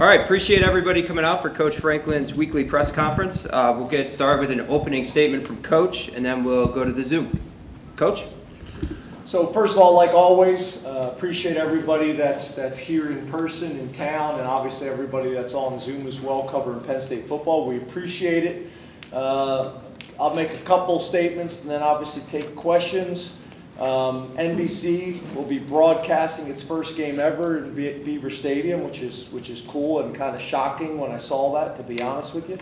All right, appreciate everybody coming out for Coach Franklin's weekly press conference. We'll get started with an opening statement from Coach, and then we'll go to the Zoom. Coach? So first of all, like always, appreciate everybody that's here in person in town, and obviously everybody that's on Zoom as well covering Penn State football. We appreciate it. I'll make a couple statements and then obviously take questions. NBC will be broadcasting its first game ever in Beaver Stadium, which is cool and kind of shocking when I saw that, to be honest with you.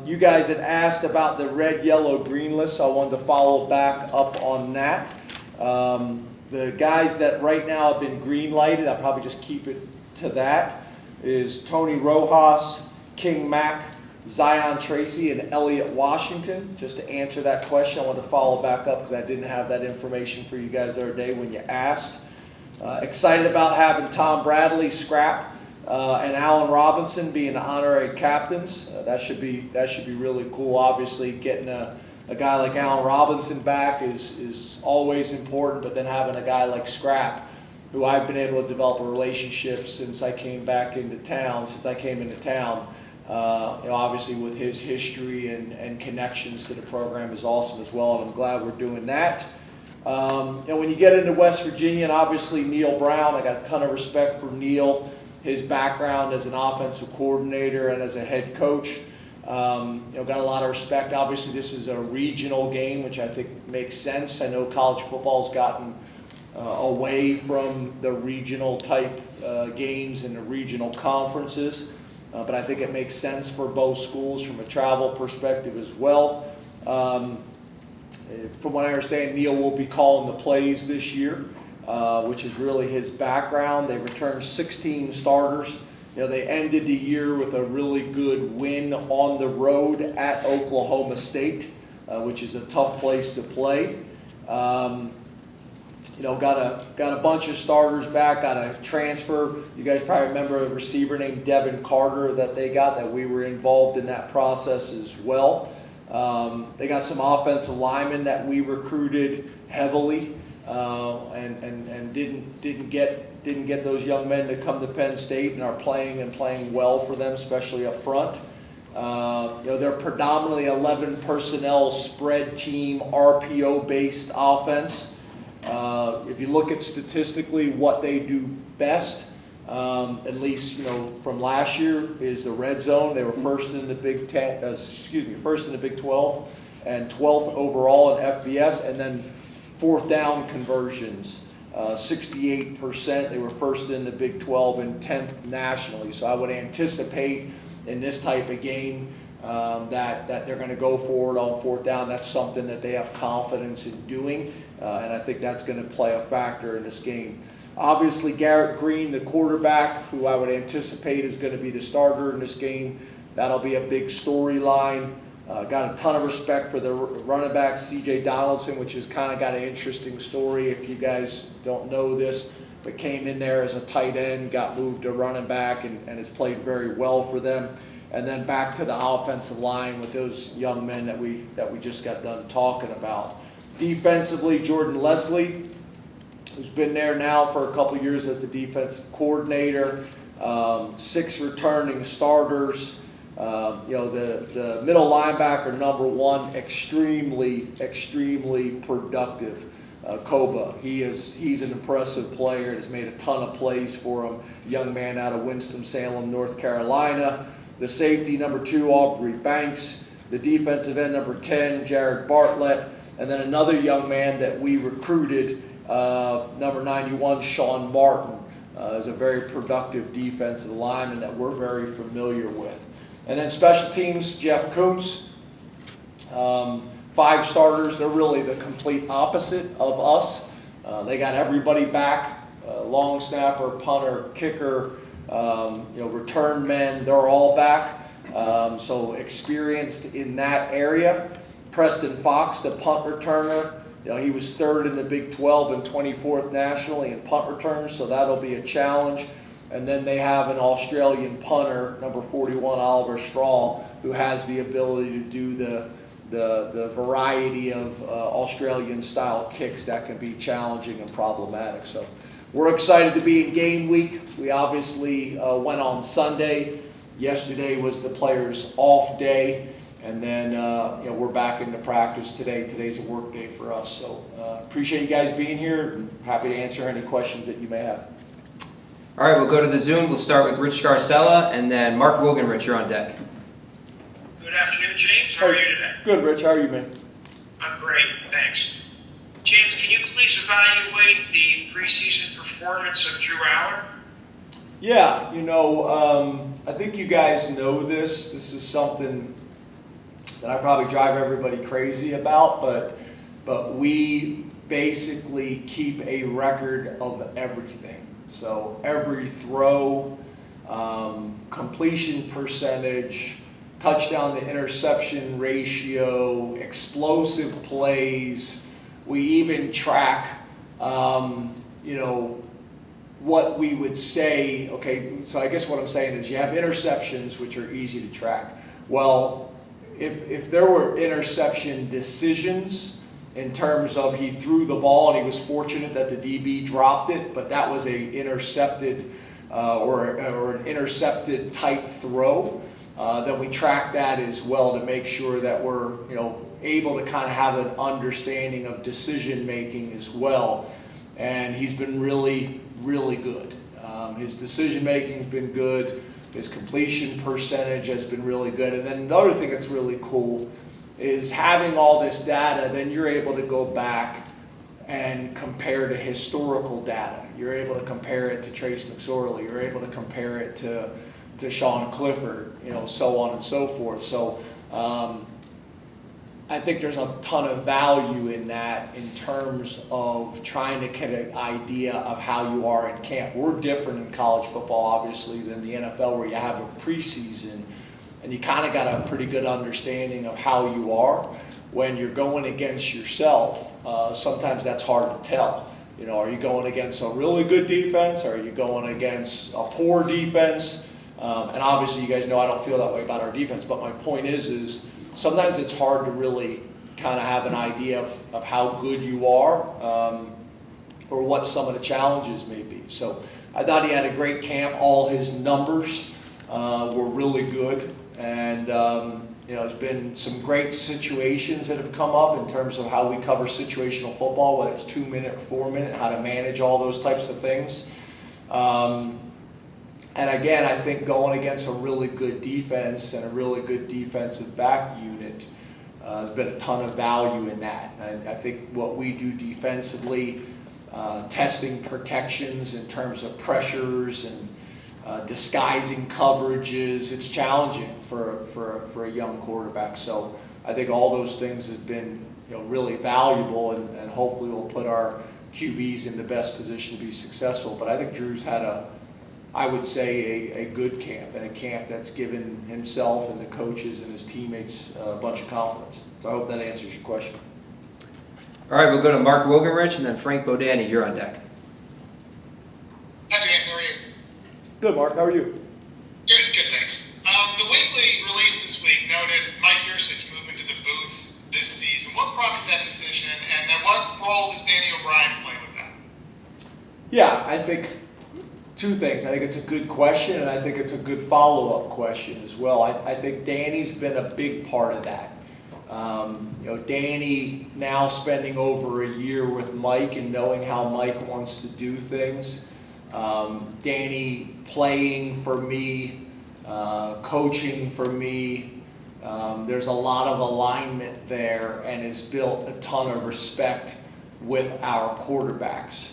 You guys had asked about the red, yellow, green list, so I wanted to follow back up on that. The guys that right now have been green lighted, I'll probably just keep it to that, is Tony Rojas, King Mack, Zion Tracy, and Elliott Washington. Just to answer that question, I want to follow back up because I didn't have that information for you guys the other day when you asked. Excited about having Tom Bradley, Scrap, and Allen Robinson being honorary captains. That should be really cool. Obviously, getting a guy like Allen Robinson back is always important, but then having a guy like Scrap, who I've been able to develop a relationship since I came into town. Obviously with his history and connections to the program is awesome as well, and I'm glad we're doing that. When you get into West Virginia, and obviously Neil Brown, I got a ton of respect for Neil, his background as an offensive coordinator and as a head coach. Got a lot of respect. Obviously this is a regional game, which I think makes sense. I know college football's gotten away from the regional type games and the regional conferences. But I think it makes sense for both schools from a travel perspective as well. From what I understand, Neil will be calling the plays this year, which is really his background. They returned 16 starters. They ended the year with a really good win on the road at Oklahoma State, which is a tough place to play. Got a bunch of starters back, got a transfer. You guys probably remember a receiver named Devin Carter that they got, that we were involved in that process as well. They got some offensive linemen that we recruited heavily, and didn't get those young men to come to Penn State, and are playing well for them, especially up front. They're predominantly 11 personnel spread team, RPO based offense. If you look at statistically what they do best, at least from last year, is the red zone. They were first in the Big 12, and 12th overall in FBS, and then fourth down conversions, 68%. They were first in the Big 12 and 10th nationally. So I would anticipate in this type of game that they're going to go forward on fourth down. That's something that they have confidence in doing. And I think that's going to play a factor in this game. Obviously, Garrett Green, the quarterback, who I would anticipate is going to be the starter in this game, that'll be a big storyline. Got a ton of respect for the running back, C.J. Donaldson, which has kind of got an interesting story if you guys don't know this, but came in there as a tight end, got moved to running back, and has played very well for them. And then back to the offensive line with those young men that we just got done talking about. Defensively, Jordan Leslie, who's been there now for a couple years as the defensive coordinator, 6 returning starters. The middle linebacker, number 1, extremely productive. Koba, he's an impressive player. Has made a ton of plays for him. Young man out of Winston-Salem, North Carolina. The safety, number 2, Aubrey Banks. The defensive end, number 10, Jared Bartlett. And then another young man that we recruited, number 91, Sean Martin, is a very productive defensive lineman that we're very familiar with. And then special teams, Jeff Kuntz, 5 starters. They're really the complete opposite of us. They got everybody back, long snapper, punter, kicker, return men. They're all back, so experienced in that area. Preston Fox, the punt returner, he was 3rd in the Big 12 and 24th nationally in punt returns, so that'll be a challenge. And then they have an Australian punter, number 41, Oliver Strong, who has the ability to do the variety of Australian-style kicks that can be challenging and problematic. So we're excited to be in game week. We obviously went on Sunday. Yesterday was the players' off day. And then, we're back into practice today. Today's a work day for us. So appreciate you guys being here, and happy to answer any questions that you may have. All right, we'll go to the Zoom. We'll start with Rich Scarcella, and then Mark Wogenrich, you're on deck. Good afternoon, James. How are you today? Good, Rich. How are you, man? I'm great, thanks. James, can you please evaluate the preseason performance of Drew Aller? Yeah, I think you guys know this. This is something that I probably drive everybody crazy about, but we basically keep a record of everything. So every throw, completion percentage, touchdown to interception ratio, explosive plays. We even track, what we would say. Okay, so I guess what I'm saying is you have interceptions, which are easy to track. Well, if there were interception decisions in terms of he threw the ball and he was fortunate that the DB dropped it, but that was a intercepted or an intercepted type throw, then we track that as well to make sure that we're able to kind of have an understanding of decision making as well. And he's been really, really good. His decision making has been good. His completion percentage has been really good. And then another thing that's really cool is having all this data, then you're able to go back and compare to historical data. You're able to compare it to Trace McSorley. You're able to compare it to Sean Clifford, so on and so forth. So I think there's a ton of value in that in terms of trying to get an idea of how you are in camp. We're different in college football, obviously, than the NFL, where you have a preseason and you kind of got a pretty good understanding of how you are. When you're going against yourself, sometimes that's hard to tell. Are you going against a really good defense? Or are you going against a poor defense? And obviously, you guys know I don't feel that way about our defense, but my point is sometimes it's hard to really kind of have an idea of how good you are or what some of the challenges may be. So I thought he had a great camp. All his numbers were really good. And, there's been some great situations that have come up in terms of how we cover situational football, whether it's 2-minute or 4-minute, how to manage all those types of things. And again, I think going against a really good defense and a really good defensive back unit has been a ton of value in that. I think what we do defensively, testing protections in terms of pressures and disguising coverages, it's challenging for a young quarterback. So I think all those things have been really valuable, and hopefully we'll put our QBs in the best position to be successful. But I think Drew's had I would say a good camp, and a camp that's given himself and the coaches and his teammates a bunch of confidence. So I hope that answers your question. All right, we'll go to Mark Wogenrich, and then Frank Bodani, you're on deck. Hi, James. How are you? Good, Mark. How are you? Good, thanks. The weekly release this week noted Mike Yursich moving to the booth this season. What prompted that decision, and then what role does Danny O'Brien play with that? Yeah, I think two things. I think it's a good question, and I think it's a good follow-up question as well. I think Danny's been a big part of that. Danny now spending over a year with Mike and knowing how Mike wants to do things. Danny playing for me, coaching for me. There's a lot of alignment there, and has built a ton of respect with our quarterbacks.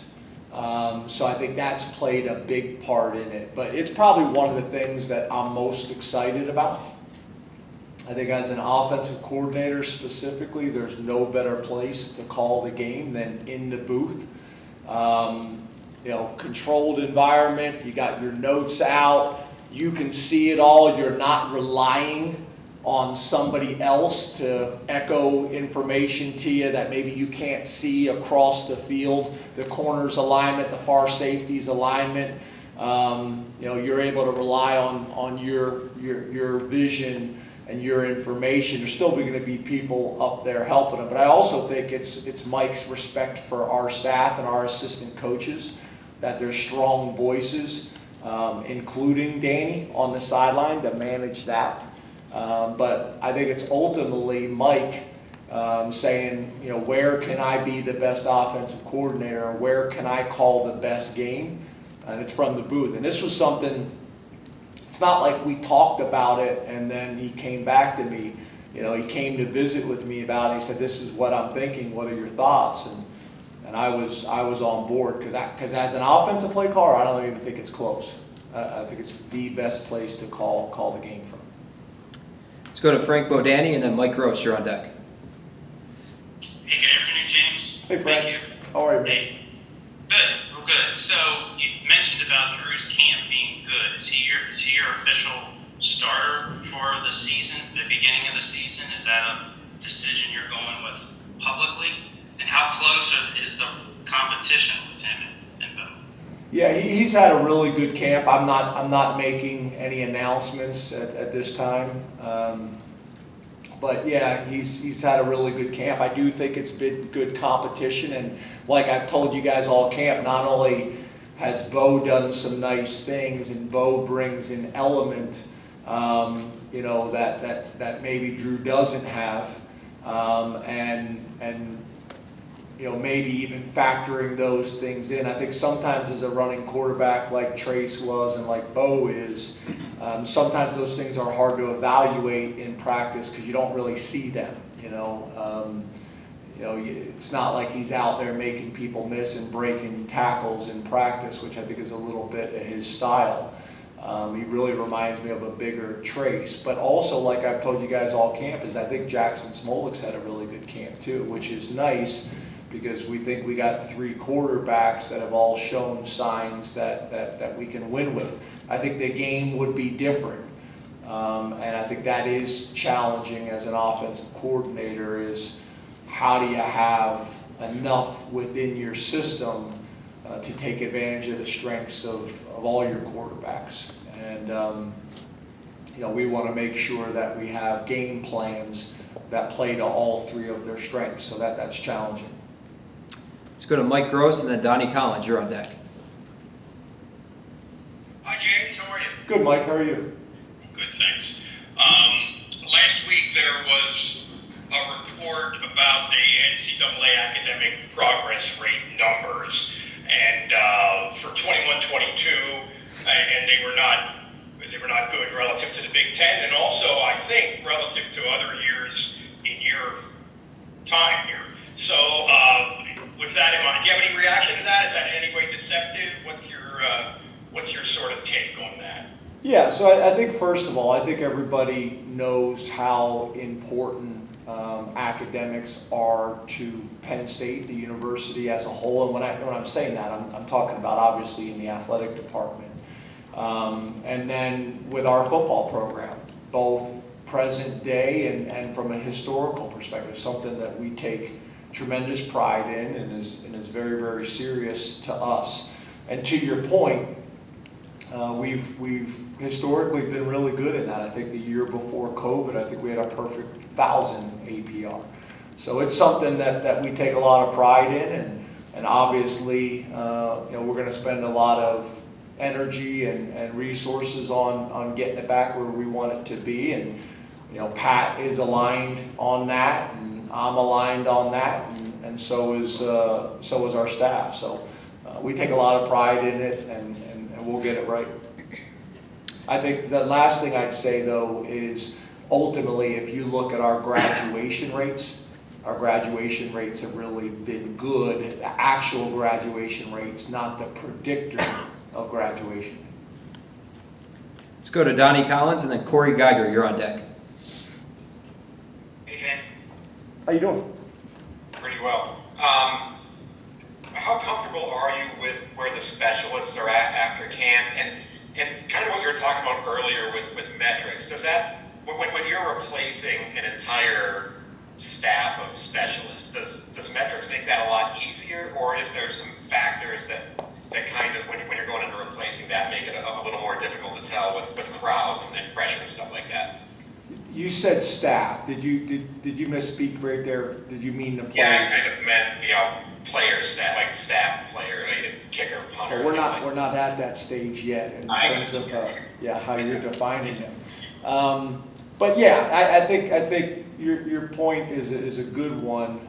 So I think that's played a big part in it. But it's probably one of the things that I'm most excited about. I think as an offensive coordinator specifically, there's no better place to call the game than in the booth. Controlled environment, you got your notes out, you can see it all, you're not relying on somebody else to echo information to you that maybe you can't see across the field, the corners alignment, the far safeties alignment. You're able to rely on your vision and your information. There's still going to be people up there helping them, but I also think it's Mike's respect for our staff and our assistant coaches that there's strong voices, including Danny on the sideline to manage that. But I think it's ultimately Mike saying, where can I be the best offensive coordinator, or where can I call the best game? And it's from the booth. And this was something, it's not like we talked about it and then he came back to me. He came to visit with me about it. He said, this is what I'm thinking. What are your thoughts? And I was on board because as an offensive play caller, I don't even think it's close. I think it's the best place to call the game from. Let's go to Frank Bodani and then Mike Gross. You're on deck. Hey, good afternoon, James. Hey, Frank. Thank you. How are you, man? Hey. Good, real good. So you mentioned about Drew's camp being good. Is he your official starter for the season, for the beginning of the season? Is that a decision you're going with publicly? And how close is the competition with him and Bo? Yeah, he's had a really good camp. I'm not making any announcements at this time. But yeah, he's had a really good camp. I do think it's been good competition, and like I've told you guys all camp, not only has Bo done some nice things, and Bo brings an element, that maybe Drew doesn't have, and maybe even factoring those things in. I think sometimes as a running quarterback like Trace was and like Bo is, sometimes those things are hard to evaluate in practice because you don't really see them. It's not like he's out there making people miss and breaking tackles in practice, which I think is a little bit of his style. He really reminds me of a bigger Trace. But also, like I've told you guys all camp, is I think Jackson Smolik's had a really good camp too, which is nice because we think we got 3 quarterbacks that have all shown signs that we can win with. I think the game would be different. And I think that is challenging as an offensive coordinator, is how do you have enough within your system to take advantage of the strengths of all your quarterbacks. And we want to make sure that we have game plans that play to all 3 of their strengths, so that's challenging. Let's go to Mike Gross and then Donnie Collins. You're on deck. Hi, James. How are you? Good, Mike. How are you? Good, thanks. Last week there was a report about the NCAA academic progress rate numbers, and for 21-22, and they were not good relative to the Big Ten, and also I think relative to other years in your time here. So with that in mind, do you have any reaction to that? Is that in any way deceptive? What's your sort of take on that? Yeah, so I think first of all, I think everybody knows how important academics are to Penn State, the university as a whole. And when I'm saying that, I'm talking about obviously in the athletic department. And then with our football program, both present day and from a historical perspective, something that we take tremendous pride in and is very, very serious to us. And to your point, we've historically been really good in that. I think the year before COVID, I think we had a perfect 1,000 APR. So it's something that we take a lot of pride in, and obviously, we're going to spend a lot of energy and resources on getting it back where we want it to be. And Pat is aligned on that, and I'm aligned on that, and so is our staff. So we take a lot of pride in it, and we'll get it right. I think the last thing I'd say though is ultimately, if you look at our graduation rates have really been good. The actual graduation rates, not the predictor of graduation. Let's go to Donnie Collins and then Corey Geiger. You're on deck. Hey, James. How you doing? Pretty well. How comfortable are you with where the specialists are at after camp, and kind of what you were talking about earlier with metrics? Does that, when you're replacing an entire staff of specialists, does metrics make that a lot easier, or is there some factors that kind of, when you're going into replacing that, make it a little more difficult to tell with crowds and pressure and stuff like that? You said staff. Did you misspeak right there? Did you mean the players? Yeah, I kind of meant, player staff, like staff player. Like, kicker, punter. But we're things like not at that stage yet in I terms of understand. how you're defining them. But yeah, I think your point is a good one.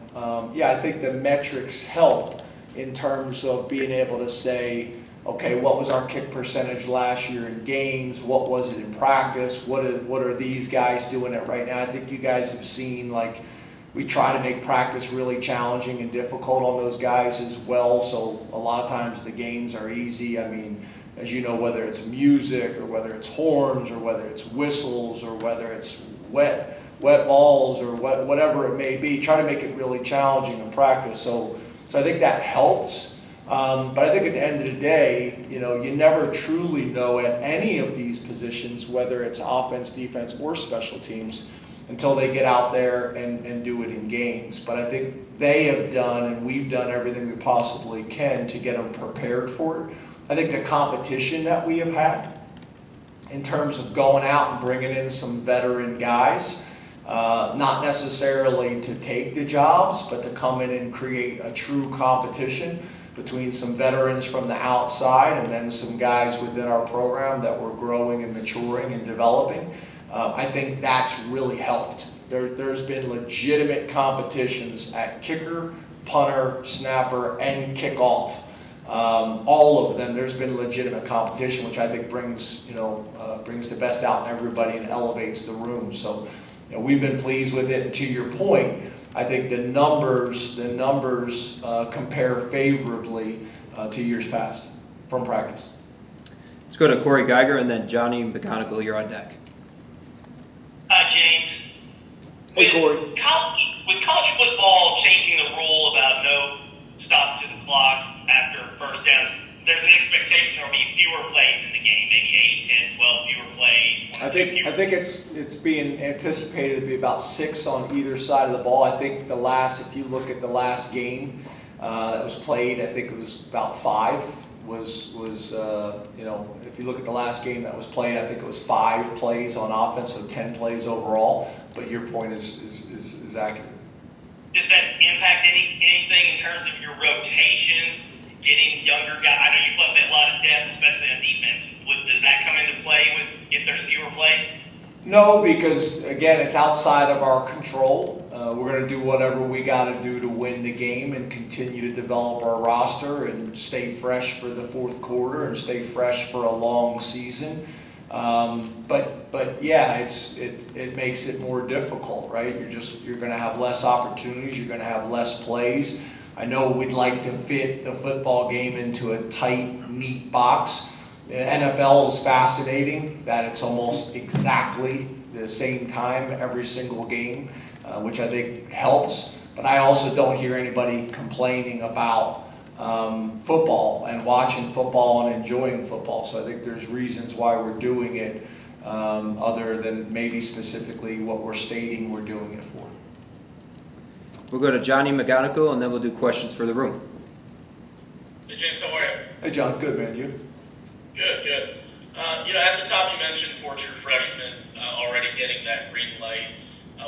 Yeah, I think the metrics help in terms of being able to say, okay, what was our kick percentage last year in games? What was it in practice? What are these guys doing it right now? I think you guys have seen, like, we try to make practice really challenging and difficult on those guys as well. So a lot of times the games are easy. I mean, as you know, whether it's music or whether it's horns or whether it's whistles or whether it's wet balls or whatever it may be, try to make it really challenging in practice. So I think that helps. But I think at the end of the day, you never truly know at any of these positions, whether it's offense, defense, or special teams, until they get out there and do it in games. But I think they have done, and we've done everything we possibly can to get them prepared for it. I think the competition that we have had in terms of going out and bringing in some veteran guys, not necessarily to take the jobs, but to come in and create a true competition between some veterans from the outside and then some guys within our program that we're growing and maturing and developing. I think that's really helped. There's been legitimate competitions at kicker, punter, snapper, and kickoff. All of them, there's been legitimate competition, which I think brings the best out in everybody and elevates the room. So, we've been pleased with it. And to your point, I think the numbers compare favorably to years past from practice. Let's go to Corey Geiger and then Johnny McGonigal. You're on deck. James. Hey, Corey. With college football changing the rule about no stop to the clock after first downs, there's an expectation there will be fewer plays in the game, maybe 8, 10, 12 fewer plays. I think it's being anticipated to be about 6 on either side of the ball. I think if you look at the last game that was played, I think it was about 5. If you look at the last game that was played, I think it was 5 plays on offense, so 10 plays overall. But your point is accurate. Does that impact anything in terms of your rotations, getting younger guys? I know you play a lot of depth, especially on defense. Does that come into play if there's fewer plays? No, because again, it's outside of our control. We're going to do whatever we got to do to win the game and continue to develop our roster and stay fresh for the fourth quarter and stay fresh for a long season. But yeah, it makes it more difficult, right? You're going to have less opportunities. You're going to have less plays. I know we'd like to fit the football game into a tight, neat box. The NFL is fascinating that it's almost exactly the same time every single game, which I think helps. But I also don't hear anybody complaining about football and watching football and enjoying football. So I think there's reasons why we're doing it other than maybe specifically what we're stating we're doing it for. We'll go to Johnny McGonigal and then we'll do questions for the room. Hey, James, how are you? Hey, John. Good, man. You? Good. At the top you mentioned 4 true freshmen already getting that green light.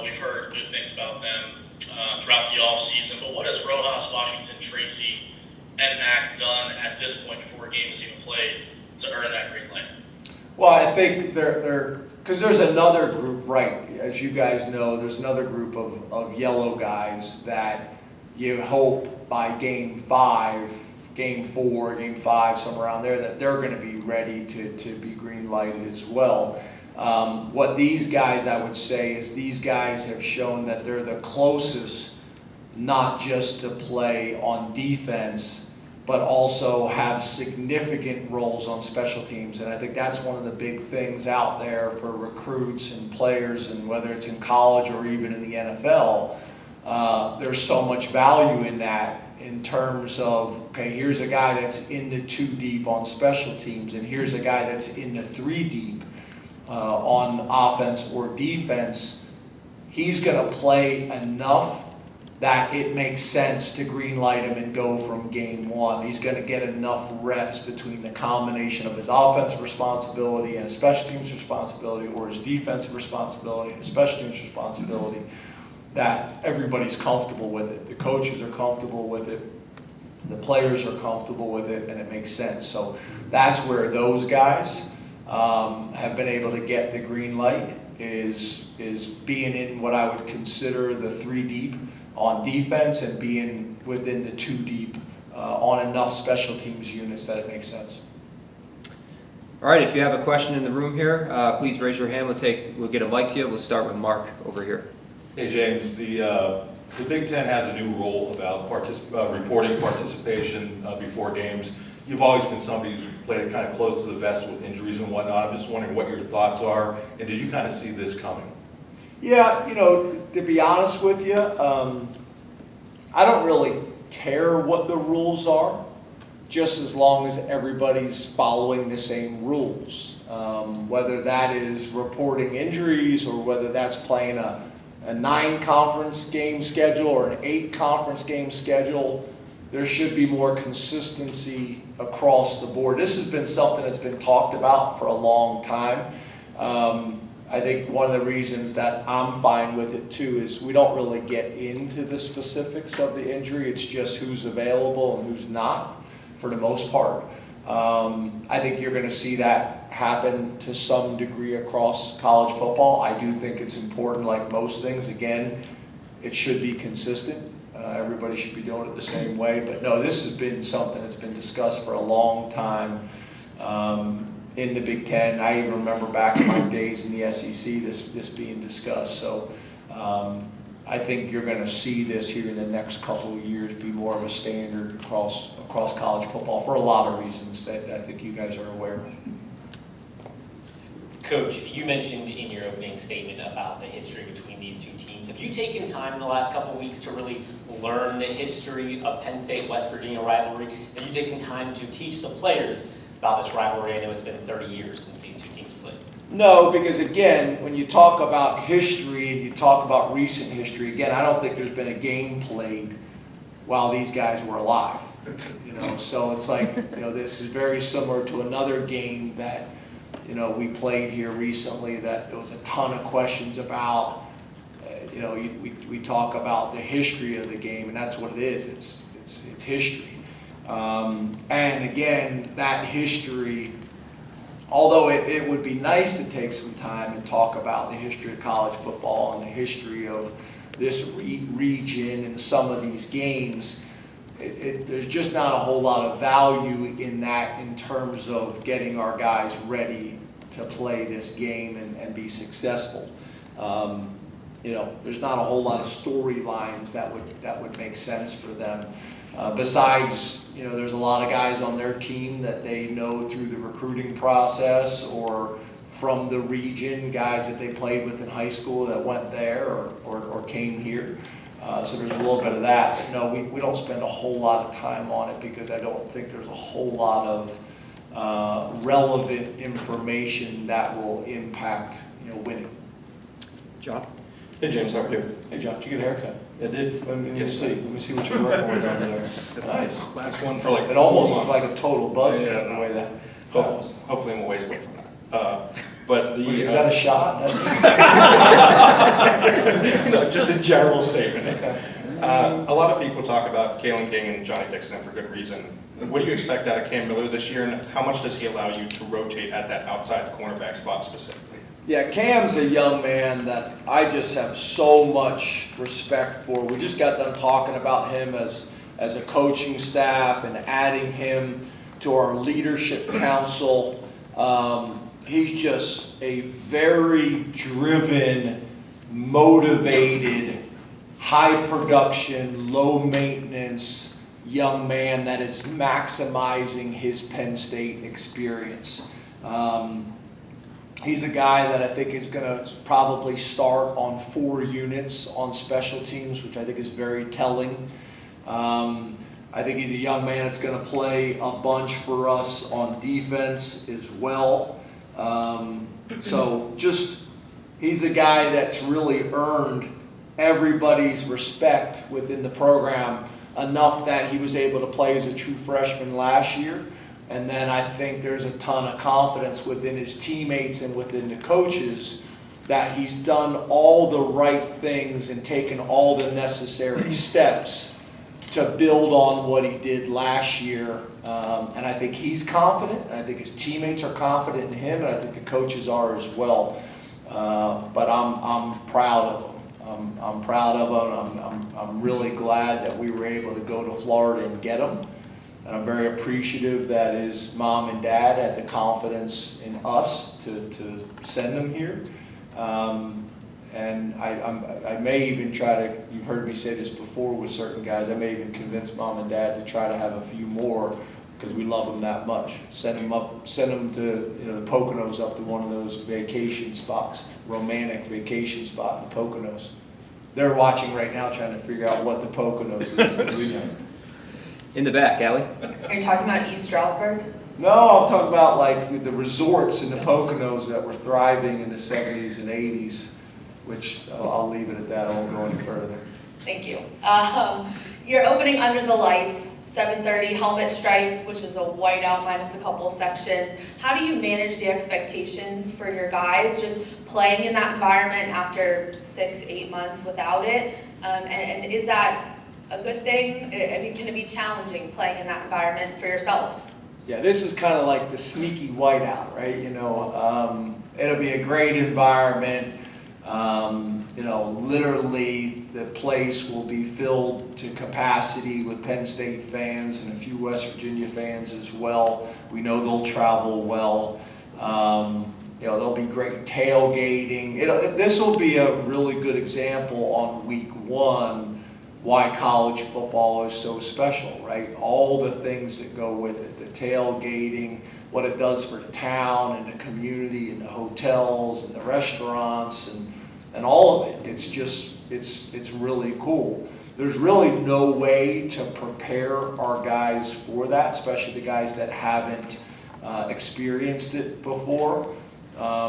We've heard good things about them throughout the offseason. But what has Rojas, Washington, Tracy, and Mack done at this point before a game is even played to earn that green light? Well, I think they're because there's another group, right? As you guys know, there's another group of yellow guys that you hope by game 5, game 4, game 5, somewhere around there, that they're going to be ready to be green lighted as well. What these guys, I would say, is these guys have shown that they're the closest, not just to play on defense, but also have significant roles on special teams. And I think that's one of the big things out there for recruits and players, and whether it's in college or even in the NFL, there's so much value in that in terms of, okay, here's a guy that's in the 2 deep on special teams, and here's a guy that's in the 3 deep on offense or defense. He's going to play enough that it makes sense to greenlight him and go from game 1. He's going to get enough reps between the combination of his offensive responsibility and his special teams responsibility, or his defensive responsibility and his special teams responsibility, that everybody's comfortable with it. The coaches are comfortable with it. the players are comfortable with it and it makes sense. So that's where those guys have been able to get the green light, is being in what I would consider the 3 deep on defense and being within the 2 deep on enough special teams units that it makes sense. All right, if you have a question in the room here, please raise your hand. We'll get a mic to you. We'll start with Mark over here. Hey James, the Big Ten has a new rule about reporting participation before games. You've always been somebody who's played it kind of close to the vest with injuries and whatnot. I'm just wondering what your thoughts are, and did you kind of see this coming? Yeah, to be honest with you, I don't really care what the rules are, just as long as everybody's following the same rules. Whether that is reporting injuries or whether that's playing a 9 conference game schedule or an 8 conference game schedule, there should be more consistency across the board. This has been something that's been talked about for a long time. I think one of the reasons that I'm fine with it too is we don't really get into the specifics of the injury. It's just who's available and who's not, for the most part. I think you're going to see that happen to some degree across college football. I do think it's important, like most things. Again, it should be consistent. Everybody should be doing it the same way. But no, this has been something that's been discussed for a long time in the Big Ten. I even remember back in my days in the SEC, this being discussed. So I think you're going to see this here in the next couple of years be more of a standard across college football for a lot of reasons that I think you guys are aware of. Coach, you mentioned in your opening statement about the history between these 2 teams. Have you taken time in the last couple of weeks to really learn the history of Penn State-West Virginia rivalry? Have you taken time to teach the players about this rivalry? I know it's been 30 years since these 2 teams played. No, because again, when you talk about history and you talk about recent history, again, I don't think there's been a game played while these guys were alive. So it's like, this is very similar to another game that, we played here recently that there was a ton of questions about. We talk about the history of the game, and that's what it is. It's history. And again, that history, although it would be nice to take some time and talk about the history of college football and the history of this region and some of these games, there's just not a whole lot of value in that in terms of getting our guys ready to play this game and be successful. There's not a whole lot of storylines that would make sense for them. Besides, there's a lot of guys on their team that they know through the recruiting process or from the region, guys that they played with in high school that went there or came here. So there's a little bit of that. But no, we don't spend a whole lot of time on it because I don't think there's a whole lot of relevant information that will impact winning. John? Hey James, how are you? Hey John, did you get a haircut? I did. Let me see what you're working with over there. Nice. Last one for like It almost 4 looked months. like a total buzz Yeah, the no. way that. Hopefully I'm a ways away from that. But the Is that a shot? no, just a general statement. Okay. A lot of people talk about Kalen King and Johnny Dixon, and for good reason. What do you expect out of Cam Miller this year, and how much does he allow you to rotate at that outside cornerback spot specifically? Yeah, Cam's a young man that I just have so much respect for. We just got done talking about him as a coaching staff and adding him to our leadership council. He's just a very driven, motivated, high production, low maintenance young man that is maximizing his Penn State experience. He's a guy that I think is going to probably start on 4 units on special teams, which I think is very telling. I think he's a young man that's going to play a bunch for us on defense as well. So just, he's a guy that's really earned everybody's respect within the program enough that he was able to play as a true freshman last year. And then I think there's a ton of confidence within his teammates and within the coaches that he's done all the right things and taken all the necessary steps to build on what he did last year. And I think he's confident, and I think his teammates are confident in him, and I think the coaches are as well. But I'm proud of him. I'm proud of him. I'm really glad that we were able to go to Florida and get him. And I'm very appreciative that his mom and dad had the confidence in us to send him here. And I may even try to, you've heard me say this before with certain guys, I may even convince mom and dad to try to have a few more because we love them that much. Send them to, the Poconos, up to one of those vacation spots, romantic vacation spot in the Poconos. They're watching right now trying to figure out what the Poconos is. In the back, Allie. Are you talking about East Stroudsburg? No, I'm talking about like the resorts in the Poconos that were thriving in the 70s and 80s, which I'll leave it at that. I won't go any further. Thank you. You're opening Under the Lights, 7:30 helmet stripe, which is a whiteout minus a couple sections. How do you manage the expectations for your guys just playing in that environment after 6-8 months without it? And is that a good thing? I mean, can it be challenging playing in that environment for yourselves? Yeah, this is kind of like the sneaky whiteout, right? It'll be a great environment. Literally the place will be filled to capacity with Penn State fans and a few West Virginia fans as well. We know they'll travel well. There'll be great tailgating. This will be a really good example on week one why college football is so special, right? All the things that go with it, the tailgating, what it does for the town and the community and the hotels and the restaurants and all of it. It's really cool. There's really no way to prepare our guys for that, especially the guys that haven't experienced it before,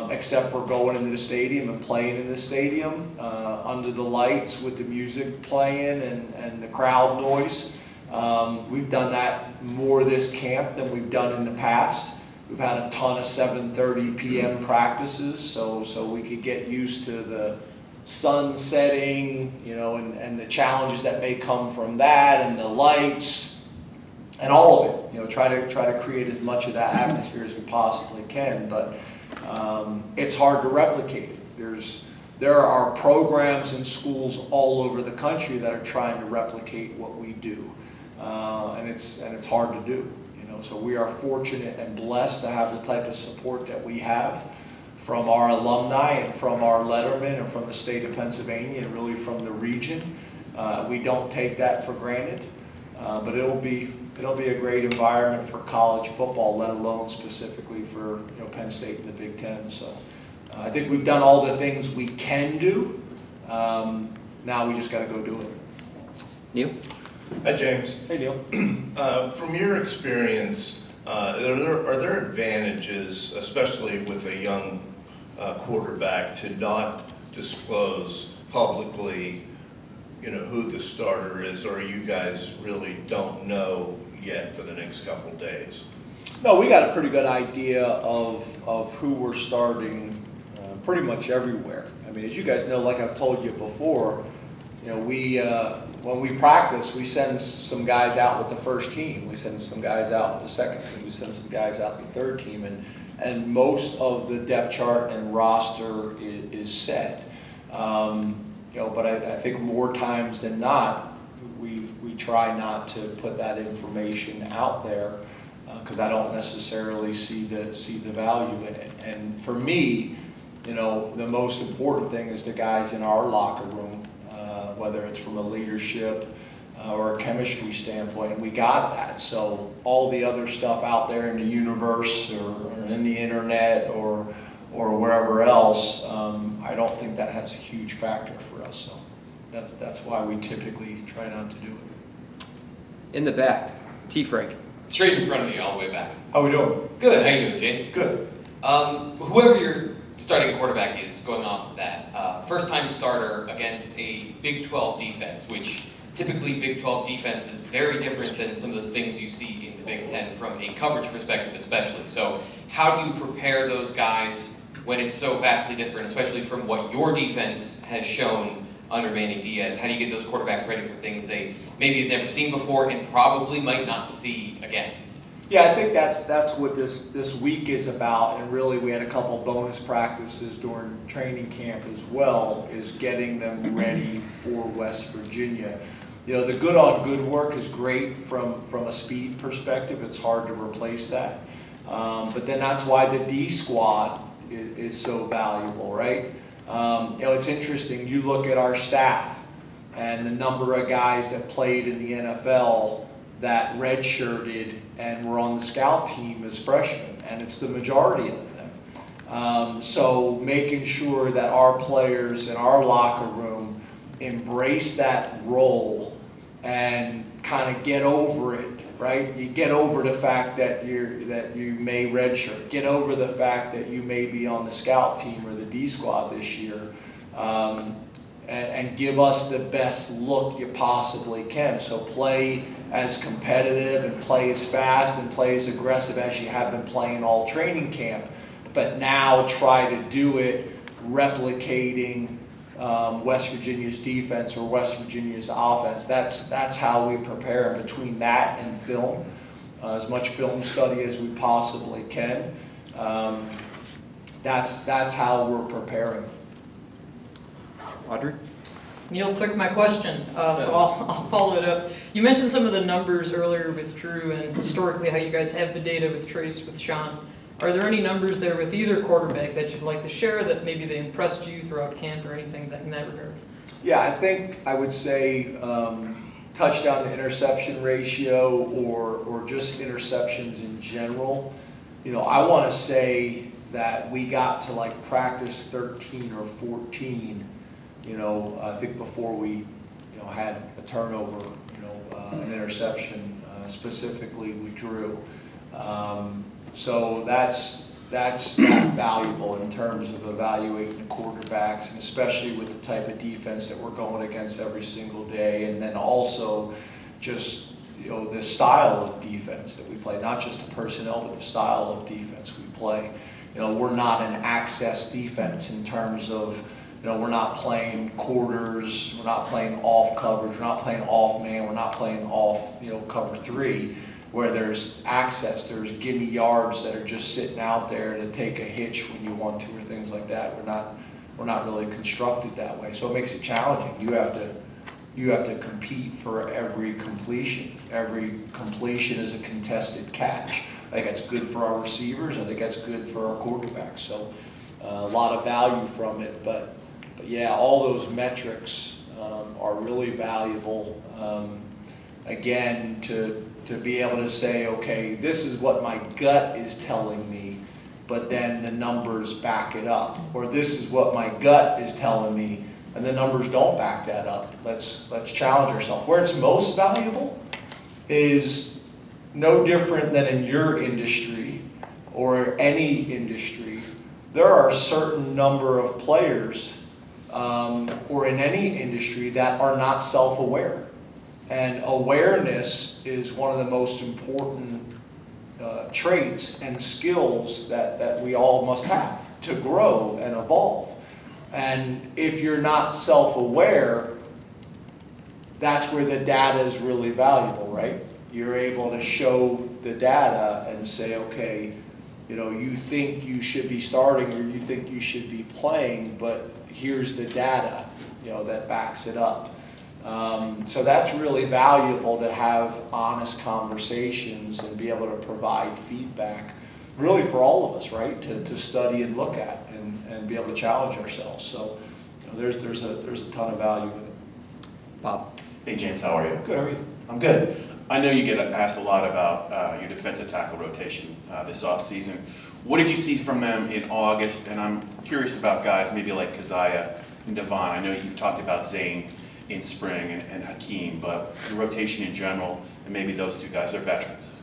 except for going into the stadium and playing in the stadium under the lights with the music playing and the crowd noise. We've done that more this camp than we've done in the past. We've had a ton of 7:30 p.m. practices, so we could get used to the sun setting, and the challenges that may come from that, and the lights, and all of it. Try to create as much of that atmosphere as we possibly can, but it's hard to replicate. There are programs and schools all over the country that are trying to replicate what we do, and it's hard to do. So we are fortunate and blessed to have the type of support that we have from our alumni and from our lettermen and from the state of Pennsylvania and really from the region. We don't take that for granted, but it'll be a great environment for college football, let alone specifically for Penn State and the Big Ten. So I think we've done all the things we can do. Now we just got to go do it. Neil? Hi, James. Hey, Neil. From your experience, are there advantages, especially with a young quarterback, to not disclose publicly, who the starter is, or you guys really don't know yet for the next couple of days? No, we got a pretty good idea of who we're starting pretty much everywhere. I mean, as you guys know, like I've told you before, when we practice, we send some guys out with the first team. We send some guys out with the second team. We send some guys out with the third team. And most of the depth chart and roster is set. But I think more times than not, we try not to put that information out there because I don't necessarily see the value in it. And for me, the most important thing is the guys in our locker room, whether it's from a leadership or a chemistry standpoint, and we got that. So all the other stuff out there in the universe or in the internet or wherever else, I don't think that has a huge factor for us. So that's why we typically try not to do it. In the back, T. Frank. Straight in front of you, all the way back. How we doing? Good. How you doing, James? Good. Whoever your starting quarterback is, going off of that, first-time starter against a Big 12 defense, which typically Big 12 defense is very different than some of the things you see in the Big 10 from a coverage perspective especially. So how do you prepare those guys when it's so vastly different, especially from what your defense has shown under Manny Diaz? How do you get those quarterbacks ready for things they maybe have never seen before and probably might not see again? Yeah, I think that's what this week is about, and really we had a couple bonus practices during training camp as well, is getting them ready for West Virginia. You know, the good on good work is great from a speed perspective. It's hard to replace that. But then that's why the D squad is so valuable, right? You know, it's interesting. You look at our staff and the number of guys that played in the NFL that redshirted and were on the scout team as freshmen, and it's the majority of them. So making sure that our players in our locker room embrace that role and kind of get over it, right? You get over the fact that you may redshirt, get over the fact that you may be on the scout team or the D squad this year, and give us the best look you possibly can. So play as competitive and play as fast and play as aggressive as you have been playing all training camp, but now try to do it replicating West Virginia's defense or West Virginia's offense. That's how we prepare. Between that and film, as much film study as we possibly can. That's how we're preparing. Audrey? Neil took my question, so I'll follow it up. You mentioned some of the numbers earlier with Drew and historically how you guys have the data with Trace, with Sean. Are there any numbers there with either quarterback that you'd like to share that maybe they impressed you throughout camp or anything in that regard? Yeah, I think I would say touchdown to interception ratio or just interceptions in general. You know, I want to say that we got to like practice 13 or 14. You know, I think before we, had a turnover, an interception specifically we drew. So that's valuable in terms of evaluating the quarterbacks, and especially with the type of defense that we're going against every single day, and then also just the style of defense that we play, not just the personnel, but the style of defense we play. We're not an access defense in terms of we're not playing quarters, we're not playing off coverage, we're not playing off man, we're not playing off cover three, where there's access, there's gimme yards that are just sitting out there to take a hitch when you want to, or things like that. We're not really constructed that way, so it makes it challenging. You have to compete for every completion. Every completion is a contested catch. I think that's good for our receivers. I think that's good for our quarterbacks. So a lot of value from it, but yeah, all those metrics are really valuable. Again, to be able to say, okay, this is what my gut is telling me, but then the numbers back it up. Or this is what my gut is telling me, and the numbers don't back that up. Let's challenge ourselves. Where it's most valuable is no different than in your industry or any industry. There are a certain number of players or in any industry that are not self-aware. And awareness is one of the most important traits and skills that we all must have to grow and evolve. And if you're not self-aware, that's where the data is really valuable, right? You're able to show the data and say, okay, you think you should be starting or you think you should be playing, but here's the data, that backs it up. So that's really valuable to have honest conversations and be able to provide feedback, really for all of us, right? To study and look at and be able to challenge ourselves. So there's a ton of value in it. Bob? Hey James, how are you? Good, how are you? I'm good. I know you get asked a lot about your defensive tackle rotation this offseason. What did you see from them in August? And I'm curious about guys maybe like Keziah and Devon. I know you've talked about Zane in spring and Hakeem, but the rotation in general, and maybe those two guys are veterans.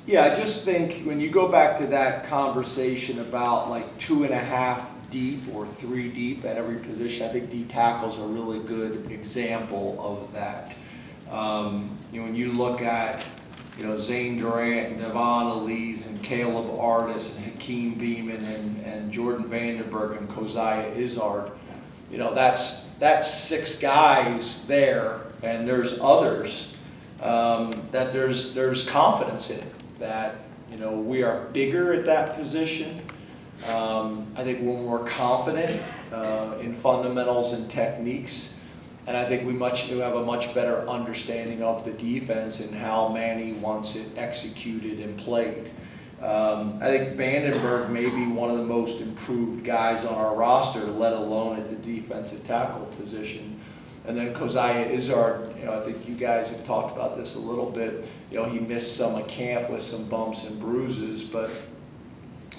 Yeah, I just think when you go back to that conversation about like 2.5 deep or 3 deep at every position, I think D tackle's a really good example of that. When you look at Zane Durant and Devon Elise and Caleb Artis and Hakeem Beamon and Jordan Vanderberg and Keziah Izzard, that's 6 guys there, and there's others that there's confidence in that we are bigger at that position. I think we're more confident in fundamentals and techniques, and I think we have a much better understanding of the defense and how Manny wants it executed and played. I think Vandenberg may be one of the most improved guys on our roster, let alone at the defensive tackle position. And then Keziah Izzard, I think you guys have talked about this a little bit. He missed some of camp with some bumps and bruises, but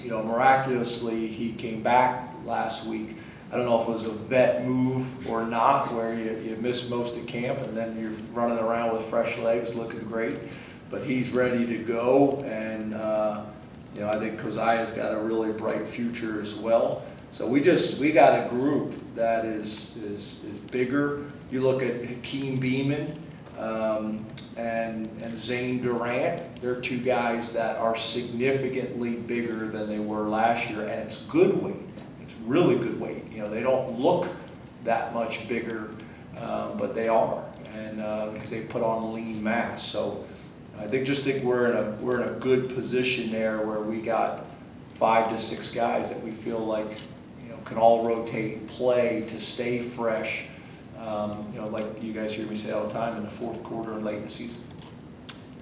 miraculously he came back last week. I don't know if it was a vet move or not, where you missed most of camp and then you're running around with fresh legs looking great. But he's ready to go, and I think Keziah's got a really bright future as well. So we got a group that is bigger. You look at Hakeem Beamon and Zane Durant. They're 2 guys that are significantly bigger than they were last year, and it's good weight. It's really good weight. They don't look that much bigger, but they are, and because they put on lean mass. So I think we're in a good position there, where we got 5 to 6 guys that we feel like can all rotate and play to stay fresh. Like you guys hear me say all the time, in the fourth quarter and late in the season.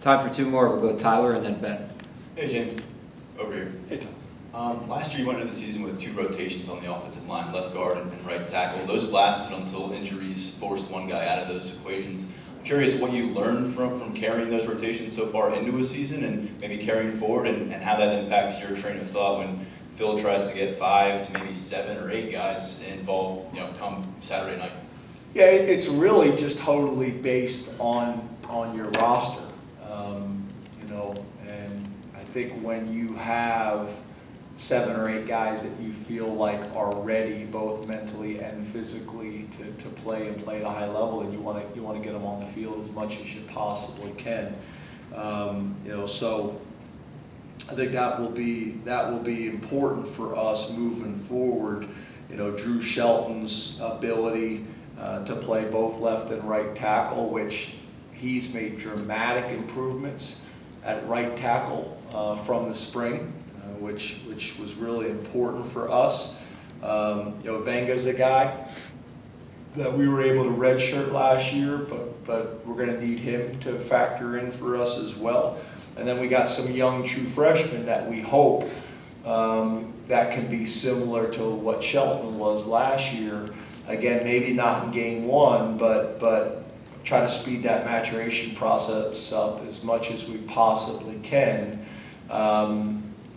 Time for 2 more. We'll go Tyler and then Ben. Hey James, over here. Hey. Last year you went into the season with 2 rotations on the offensive line, left guard and right tackle. Those lasted until injuries forced one guy out of those equations. I'm curious what you learned from carrying those rotations so far into a season, and maybe carrying forward, and how that impacts your train of thought when Phil tries to get 5 to maybe 7 or 8 guys involved, come Saturday night. Yeah, it's really just totally based on your roster, and I think when you have 7 or 8 guys that you feel like are ready, both mentally and physically, to play and play at a high level, and you want to get them on the field as much as you possibly can. So I think that will be important for us moving forward. Drew Shelton's ability to play both left and right tackle, which he's made dramatic improvements at right tackle from the spring, which was really important for us. Venga's a guy that we were able to redshirt last year, but we're going to need him to factor in for us as well. And then we got some young true freshmen that we hope that can be similar to what Shelton was last year. Again, maybe not in game 1, but try to speed that maturation process up as much as we possibly can.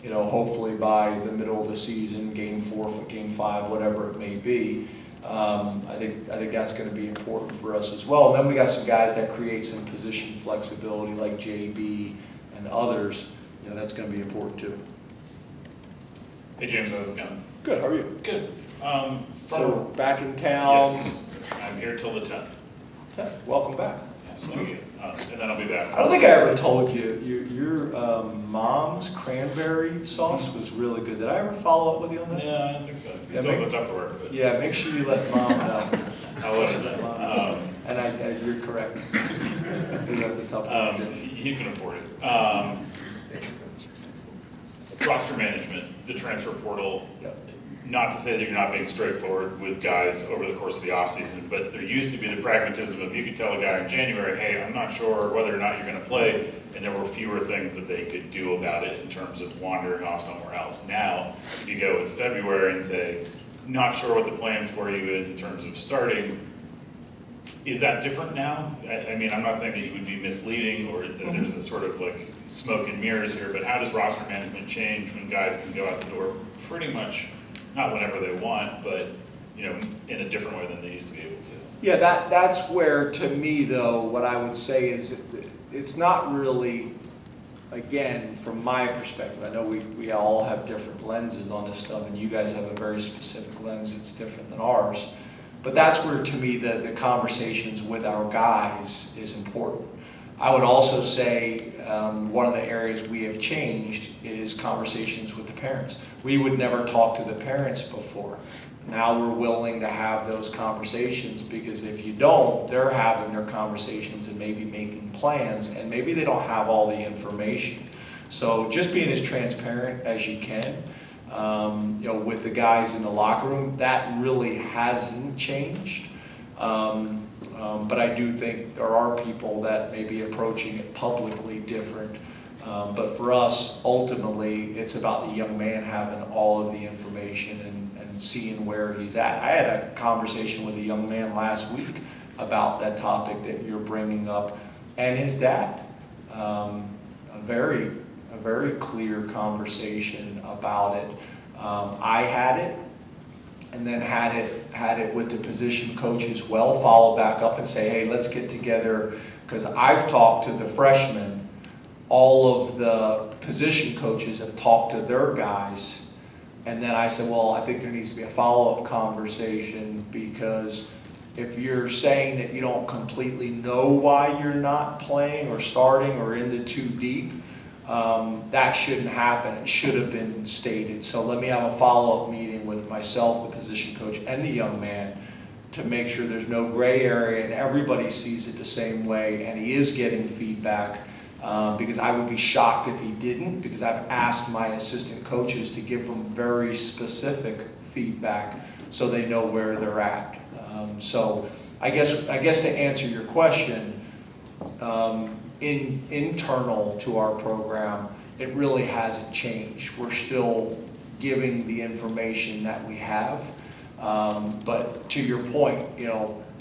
Hopefully by the middle of the season, game 4, game 5, whatever it may be. I think that's going to be important for us as well. And then we got some guys that create some position flexibility, like JB and others. That's going to be important too. Hey James, how's it going? Good. How are you? Good. So back in town. Yes, I'm here till the 10th. 10th. Welcome back. Yes, thank you. And then I'll be back. I don't think I ever told you, your mom's cranberry sauce was really good. Did I ever follow up with you on that? Yeah, I don't think so. You Yeah, still have the Tupperware, but Yeah, make sure you let mom know. I'll let her know. And you're correct. You let the Tupperware. He can afford it. Roster management, the transfer portal. Yep. Not to say that you're not being straightforward with guys over the course of the offseason, but there used to be the pragmatism of you could tell a guy in January, hey, I'm not sure whether or not you're going to play, and there were fewer things that they could do about it in terms of wandering off somewhere else. Now, if you go in February and say, not sure what the plan for you is in terms of starting, is that different now? I mean, I'm not saying that you would be misleading or that there's a sort of like smoke and mirrors here, but how does roster management change when guys can go out the door pretty much, not whenever they want, but in a different way than they used to be able to? Yeah, that's where, to me though, what I would say is it's not really, again, from my perspective, I know we all have different lenses on this stuff, and you guys have a very specific lens that's different than ours. But that's where, to me, the conversations with our guys is important. I would also say one of the areas we have changed is conversations with the parents. We would never talk to the parents before. Now we're willing to have those conversations, because if you don't, they're having their conversations and maybe making plans, and maybe they don't have all the information. So just being as transparent as you can, with the guys in the locker room, that really hasn't changed. But I do think there are people that may be approaching it publicly different. But for us, ultimately, it's about the young man having all of the information and seeing where he's at. I had a conversation with a young man last week about that topic that you're bringing up, and his dad. A very clear conversation about it. I had it, and then had it with the position coach as well, follow back up and say, hey, let's get together, because I've talked to the freshmen, all of the position coaches have talked to their guys, and then I said, well, I think there needs to be a follow-up conversation, because if you're saying that you don't completely know why you're not playing or starting or into too deep, that shouldn't happen. It should have been stated. So let me have a follow-up meeting with myself, the position coach, and the young man to make sure there's no gray area and everybody sees it the same way, and he is getting feedback, because I would be shocked if he didn't, because I've asked my assistant coaches to give them very specific feedback so they know where they're at. So I guess to answer your question, internal to our program, it really hasn't changed. We're still giving the information that we have. But to your point,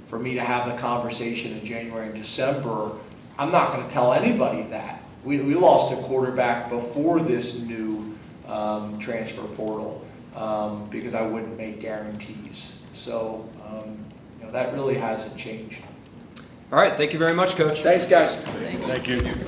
for me to have the conversation in January and December, I'm not going to tell anybody that. We lost a quarterback before this new transfer portal, because I wouldn't make guarantees. So that really hasn't changed. All right, thank you very much, Coach. Thanks, guys. Thank you. Thank you.